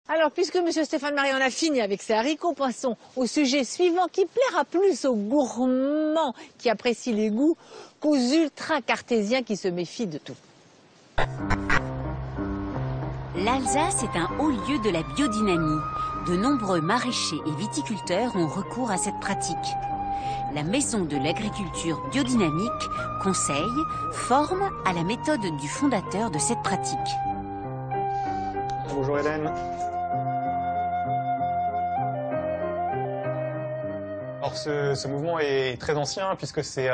Alors, puisque Monsieur Stéphane Marie en a fini avec ses haricots, passons au sujet suivant qui plaira plus aux gourmands qui apprécient les goûts qu'aux ultra-cartésiens qui se méfient de tout. L'Alsace est un haut lieu de la biodynamie. De nombreux maraîchers et viticulteurs ont recours à cette pratique. La Maison de l'agriculture biodynamique conseille, forme à la méthode du fondateur de cette pratique. Bonjour Hélène. Alors ce mouvement est très ancien puisque c'est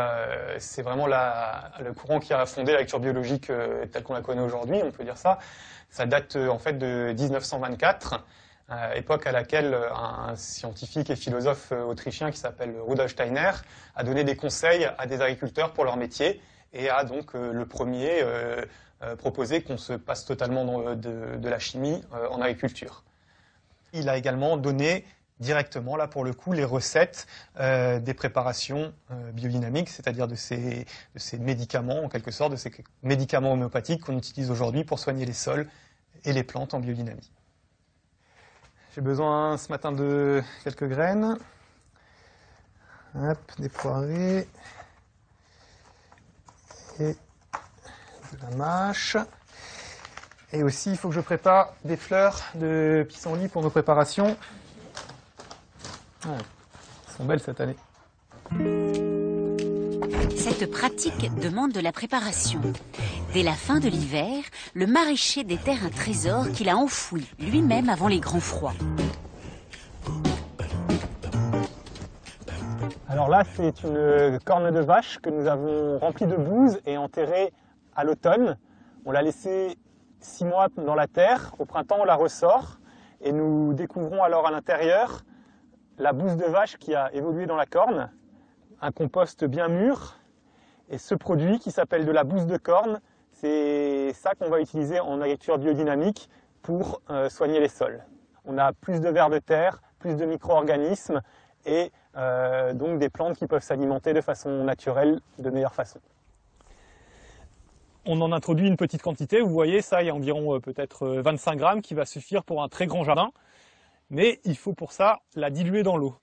vraiment le courant qui a fondé l'agriculture biologique telle qu'on la connaît aujourd'hui, on peut dire ça. Ça date en fait de 1924, époque à laquelle un scientifique et philosophe autrichien qui s'appelle Rudolf Steiner a donné des conseils à des agriculteurs pour leur métier et a donc le premier proposé qu'on se passe totalement de la chimie en agriculture. Il a également donné directement, là pour le coup, les recettes des préparations biodynamiques, c'est-à-dire de ces médicaments, en quelque sorte, de ces médicaments homéopathiques qu'on utilise aujourd'hui pour soigner les sols et les plantes en biodynamie. J'ai besoin ce matin de quelques graines, hop, des poirées et de la mâche. Et aussi, il faut que je prépare des fleurs de pissenlit pour nos préparations. Elles sont belles cette année. Cette pratique demande de la préparation. Dès la fin de l'hiver, le maraîcher déterre un trésor qu'il a enfoui lui-même avant les grands froids. Alors là, c'est une corne de vache que nous avons remplie de bouse et enterrée à l'automne. On l'a laissée 6 mois dans la terre. Au printemps, on la ressort et nous découvrons alors à l'intérieur la bouse de vache qui a évolué dans la corne, un compost bien mûr. Et ce produit qui s'appelle de la bouse de corne, c'est ça qu'on va utiliser en agriculture biodynamique pour soigner les sols. On a plus de vers de terre, plus de micro-organismes et donc des plantes qui peuvent s'alimenter de façon naturelle, de meilleure façon. On en introduit une petite quantité, vous voyez ça, il y a environ peut-être 25 grammes qui va suffire pour un très grand jardin. Mais il faut pour ça la diluer dans l'eau.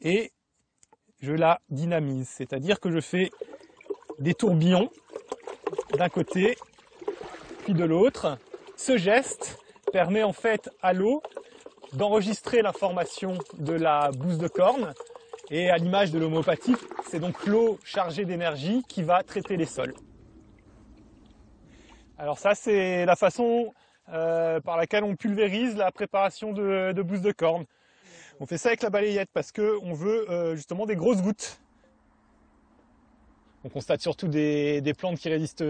Et je la dynamise, c'est-à-dire que je fais des tourbillons d'un côté, puis de l'autre. Ce geste permet en fait à l'eau d'enregistrer l'information de la bouse de corne. Et à l'image de l'homéopathie, c'est donc l'eau chargée d'énergie qui va traiter les sols. Alors ça, c'est la façon par laquelle on pulvérise la préparation de bouse de corne. On fait ça avec la balayette parce qu'on veut justement des grosses gouttes. On constate surtout des plantes qui résistent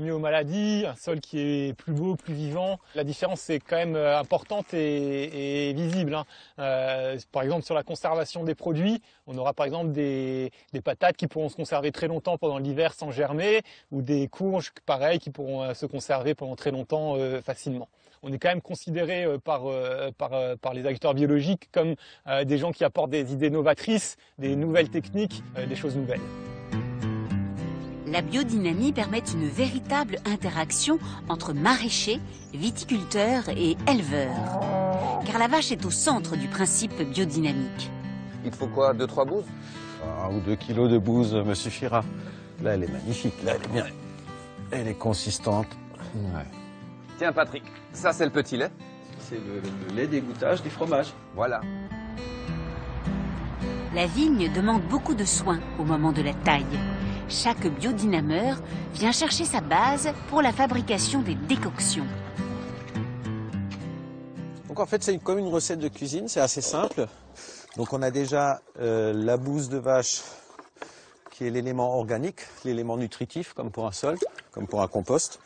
mieux aux maladies, un sol qui est plus beau, plus vivant. La différence est quand même importante et visible. Par exemple, sur la conservation des produits, on aura par exemple des patates qui pourront se conserver très longtemps pendant l'hiver sans germer, ou des courges, pareil, qui pourront se conserver pendant très longtemps facilement. On est quand même considéré par les agriculteurs biologiques comme des gens qui apportent des idées novatrices, des nouvelles techniques, des choses nouvelles. La biodynamie permet une véritable interaction entre maraîchers, viticulteurs et éleveurs. Car la vache est au centre du principe biodynamique. Il faut quoi, 2-3 bouses? 1 ou 2 kilos de bouse me suffira. Là, elle est magnifique. Là, elle est bien. Elle est consistante. Ouais. Tiens Patrick, ça c'est le petit lait. C'est le lait d'égouttage des fromages. Voilà. La vigne demande beaucoup de soins au moment de la taille. Chaque biodynameur vient chercher sa base pour la fabrication des décoctions. Donc en fait, c'est comme une recette de cuisine, c'est assez simple. Donc on a déjà la bouse de vache qui est l'élément organique, l'élément nutritif comme pour un sol, comme pour un compost.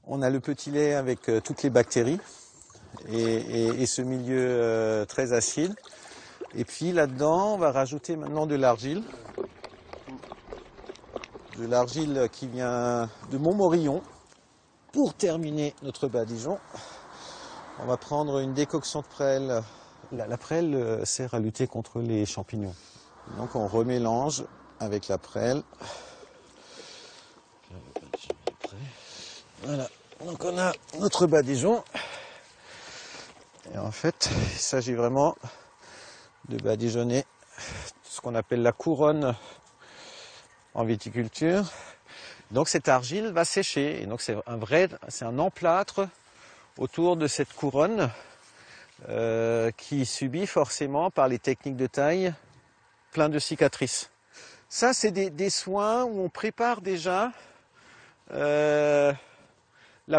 On a le petit lait avec toutes les bactéries et ce milieu très acide. Et puis là-dedans, on va rajouter maintenant de l'argile. De l'argile qui vient de Montmorillon. Pour terminer notre badigeon, on va prendre une décoction de prêle. La prêle sert à lutter contre les champignons. Donc on remélange avec la prêle. Voilà, donc on a notre badigeon. Et en fait, il s'agit vraiment de badigeonner ce qu'on appelle la couronne en viticulture. Donc cette argile va sécher, et donc c'est un emplâtre autour de cette couronne qui subit forcément par les techniques de taille plein de cicatrices. Ça, c'est des soins où on prépare déjà la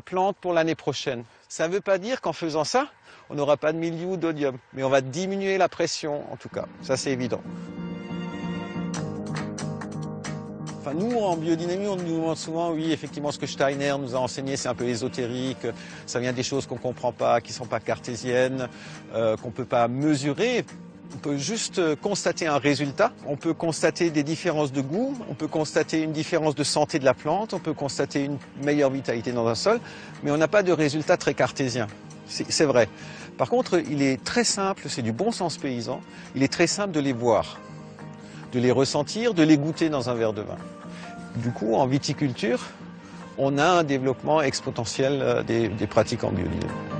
plante pour l'année prochaine. Ça ne veut pas dire qu'en faisant ça, on n'aura pas de mildiou ou d'odium, mais on va diminuer la pression en tout cas, ça c'est évident. Enfin, nous, en biodynamie, on nous demande souvent, oui, effectivement, ce que Steiner nous a enseigné, c'est un peu ésotérique, ça vient des choses qu'on ne comprend pas, qui ne sont pas cartésiennes, qu'on ne peut pas mesurer. On peut juste constater un résultat, on peut constater des différences de goût, on peut constater une différence de santé de la plante, on peut constater une meilleure vitalité dans un sol, mais on n'a pas de résultat très cartésien, c'est vrai. Par contre, il est très simple, c'est du bon sens paysan, il est très simple de les voir, de les ressentir, de les goûter dans un verre de vin. Du coup, en viticulture, on a un développement exponentiel des pratiques en biodynamie.